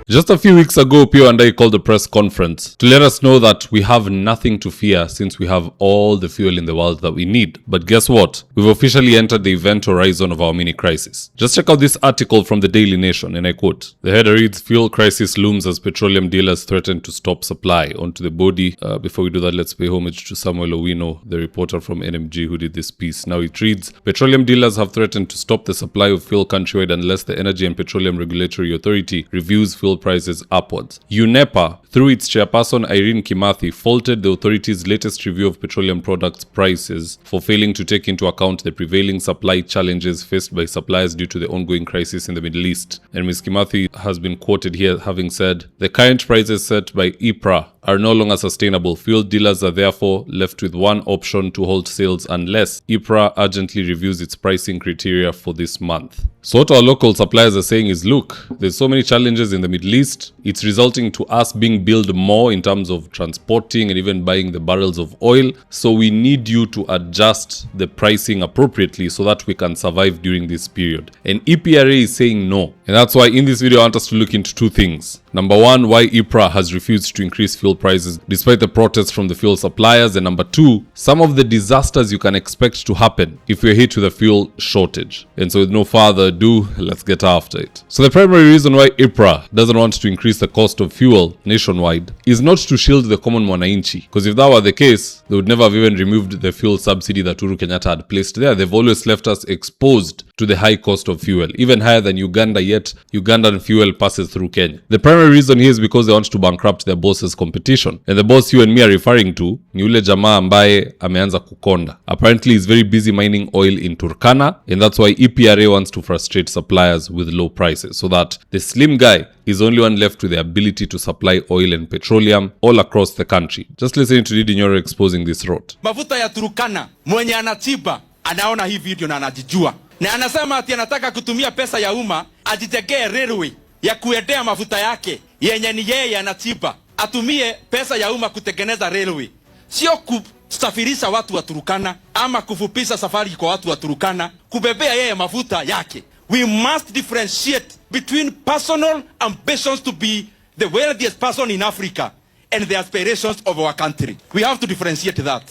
Just a few weeks ago, Wandayi called a press conference to let us know that we have nothing to fear since we have all the fuel in the world that we need. But guess what? We've officially entered the event horizon of our mini crisis. Just check out this article from the Daily Nation, and I quote. The header reads, "Fuel crisis looms as petroleum dealers threaten to stop supply." Onto the body. Before we do that, let's pay homage to Samuel Owino, the reporter from NMG who did this piece. Now it reads, "Petroleum dealers have threatened to stop the supply of fuel countrywide unless the Energy and Petroleum Regulatory Authority reviews fuel prices upwards." UNEPA, through its chairperson Irene Kimathi, faulted the authority's latest review of petroleum products prices for failing to take into account the prevailing supply challenges faced by suppliers due to the ongoing crisis in the Middle East. And Ms. Kimathi has been quoted here having said, "The current prices set by EPRA are no longer sustainable. Fuel dealers are therefore left with one option to halt sales unless EPRA urgently reviews its pricing criteria for this month." So what our local suppliers are saying is, look, there's so many challenges in the Middle East. It's resulting to us being billed more in terms of transporting and even buying the barrels of oil. So we need you to adjust the pricing appropriately so that we can survive during this period. And EPRA is saying no. And that's why in this video I want us to look into two things. Number one, why EPRA has refused to increase fuel prices despite the protests from the fuel suppliers. And number two, some of the disasters you can expect to happen if we're hit with a fuel shortage. And so with no further ado, let's get after it. So the primary reason why EPRA doesn't want to increase the cost of fuel nationwide is not to shield the common mwananchi. Because if that were the case, they would never have even removed the fuel subsidy that Uhuru Kenyatta had placed there. They've always left us exposed to the high cost of fuel, even higher than Uganda, yet Ugandan fuel passes through Kenya. The primary reason here is because they want to bankrupt their boss's competition. And the boss you and me are referring to ni ule jamaa ambaye ameanza kukonda. Apparently he's very busy mining oil in Turkana, and that's why EPRA wants to frustrate suppliers with low prices so that the slim guy is only one left with the ability to supply oil and petroleum all across the country. Just listen to Didi Nyoro exposing this rot. Mafuta ya Turkana, mwenye anatiba anaona hii video na anajijua. Na anasema ati anataka kutumia pesa ya umma ajitegee railway ya kuendea mafuta yake yenye ni yeye anatiba. Atumie pesa ya umma kutengeneza railway. Sio kusafirisha watu wa Turkana ama kufupisha safari kwa watu wa Turkana, kubebea yeye mafuta yake. We must differentiate between personal ambitions to be the wealthiest person in Africa and the aspirations of our country. We have to differentiate that.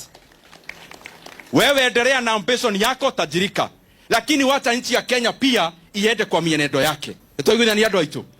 Wewe endelea na ambition yako tajirika, lakini wacha nchi ya Kenya pia iende kwa mienendo yake.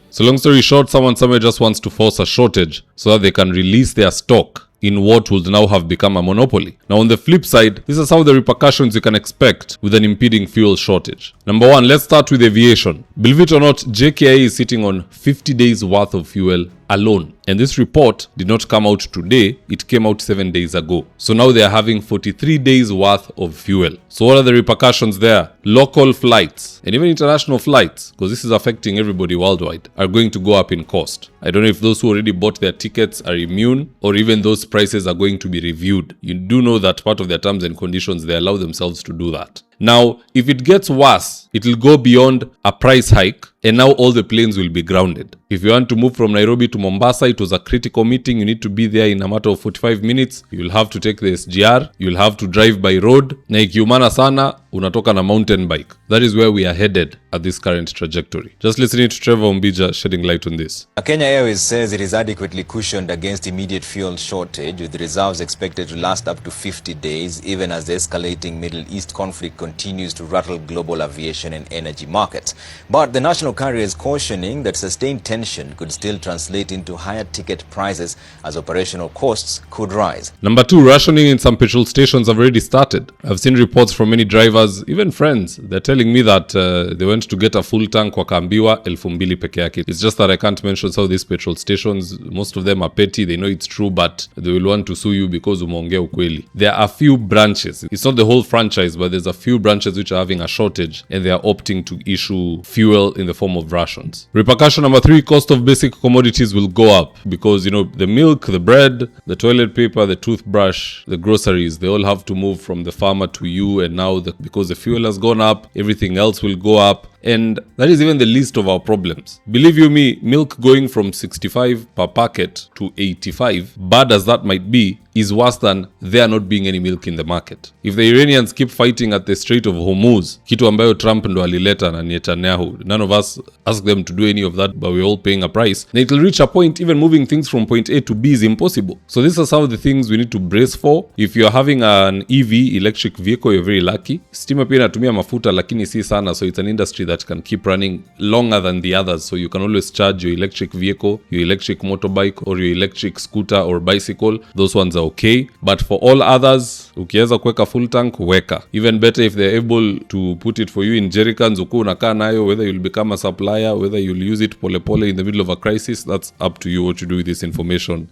So long story short, someone somewhere just wants to force a shortage so that they can release their stock in what would now have become a monopoly. Now on the flip side, this is how the repercussions you can expect with an impeding fuel shortage. Number one, let's start with aviation. Believe it or not, Jkia is sitting on 50 days worth of fuel alone. And this report did not come out today, it came out 7 days ago. So now they are having 43 days worth of fuel. So what are the repercussions there? Local flights and even international flights, because this is affecting everybody worldwide, are going to go up in cost. I don't know if those who already bought their tickets are immune or even those prices are going to be reviewed. You do know that part of their terms and conditions, they allow themselves to do that. Now, if it gets worse, it will go beyond a price hike and now all the planes will be grounded. If you want to move from Nairobi to Mombasa, it was a critical meeting. You need to be there in a matter of 45 minutes. You will have to take the SGR. You will have to drive by road. Na ikiumana sana, unatoka na mountain bike. That is where we are headed at this current trajectory. Just listening to Trevor Umbija shedding light on this. Kenya Airways says it is adequately cushioned against immediate fuel shortage, with reserves expected to last up to 50 days, even as the escalating Middle East conflict continues to rattle global aviation and energy markets. But the national carrier is cautioning that sustained tension could still translate into higher ticket prices as operational costs could rise. Number two, rationing in some petrol stations have already started. I've seen reports from many drivers, even friends. They're telling me that they went to get a full tank wakaambiwa 2,000 peke yake. It's just that I can't mention some of these petrol stations. Most of them are petty. They know it's true, but they will want to sue you because umeongea ukweli. There are a few branches. It's not the whole franchise, but there's a few branches which are having a shortage and they are opting to issue fuel in the form of rations. Repercussion number three, cost of basic commodities will go up because, you know, the milk, the bread, the toilet paper, the toothbrush, the groceries, they all have to move from the farmer to you, and now because the fuel has gone up, everything else will go up. And that is even the least of our problems. Believe you me, milk going from 65 per packet to 85, bad as that might be, is worse than there not being any milk in the market. If the Iranians keep fighting at the Strait of Hormuz, kitu ambayo Trump ndo alileta na Netanyahu, none of us ask them to do any of that, but we're all paying a price. And it will reach a point, even moving things from point A to B is impossible. So this is some of the things we need to brace for. If you're having an EV, electric vehicle, you're very lucky. Stima pia inatumia mafuta lakini si sana, so it's an industry that can keep running longer than the others. So you can always charge your electric vehicle, your electric motorbike, or your electric scooter or bicycle. Those ones are okay. But for all others, ukiweza kuweka full tank, weka. Even better if they're able to put it for you in jerrycans, uku unakaa nayo, whether you'll become a supplier, whether you'll use it pole pole in the middle of a crisis, that's up to you. What you do with this information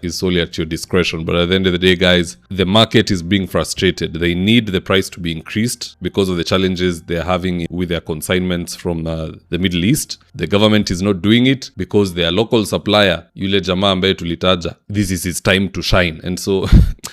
is solely at your discretion. But at the end of the day, guys, the market is being frustrated. They need the price to be increased because of the challenges they're having with their consignments from the Middle East. The government is not doing it because their local supplier, yule jamaa ambaye tulitaja, this is his time to shine. And so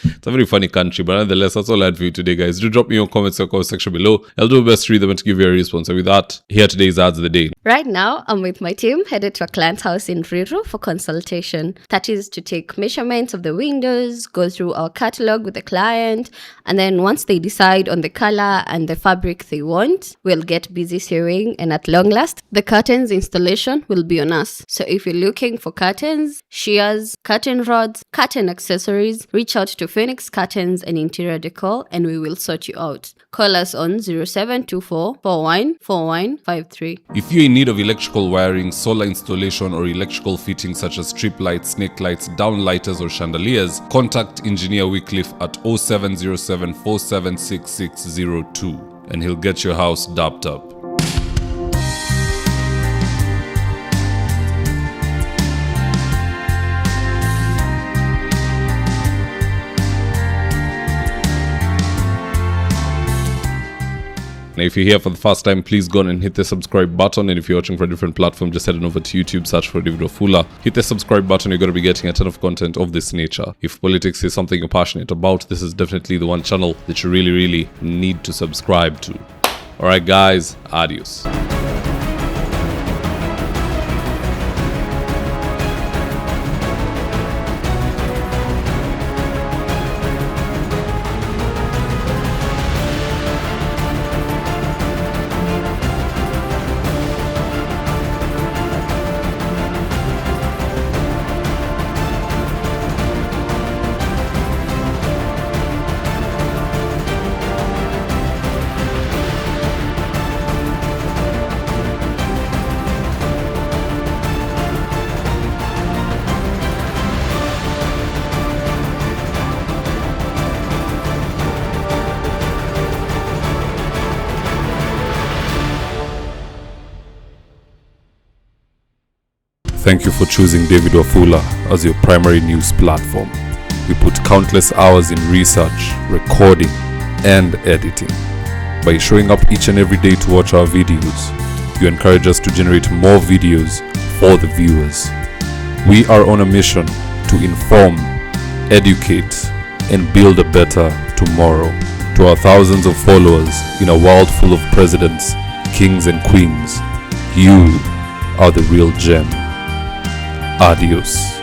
it's a very funny country, but nonetheless, that's all I had for you today, guys. Do drop me your comments in the comment section below. I'll do my best to read them and to give you a response. And with that, here today's ads of the day. Right now, I'm with my team headed to a client's house in Ruto for consultation. That is to take measurements of the windows, go through our catalog with the client, and then once they decide on the color and the fabric they want, we'll get busy sewing, and at long last, the curtains installation will be on us. So if you're looking for curtains, shears, curtain rods, curtain accessories, reach out to Phoenix Curtains and Interior Decor and we will sort you out. Call us on 0724 414153. If you're in need of electrical wiring, solar installation, or electrical fittings such as strip lights, snake lights, downlighters, or chandeliers, contact Engineer Wycliffe at 0707 476602 and he'll get your house dapped up. Now, if you're here for the first time, please go on and hit the subscribe button. And if you're watching from a different platform, just head on over to YouTube, search for David Wafula. Hit the subscribe button. You're going to be getting a ton of content of this nature. If politics is something you're passionate about, this is definitely the one channel that you really, really need to subscribe to. All right, guys, adios. Thank you for choosing David Wafula as your primary news platform. We put countless hours in research, recording, and editing. By showing up each and every day to watch our videos, you encourage us to generate more videos for the viewers. We are on a mission to inform, educate, and build a better tomorrow. To our thousands of followers in a world full of presidents, kings, and queens, you are the real gem. Adios.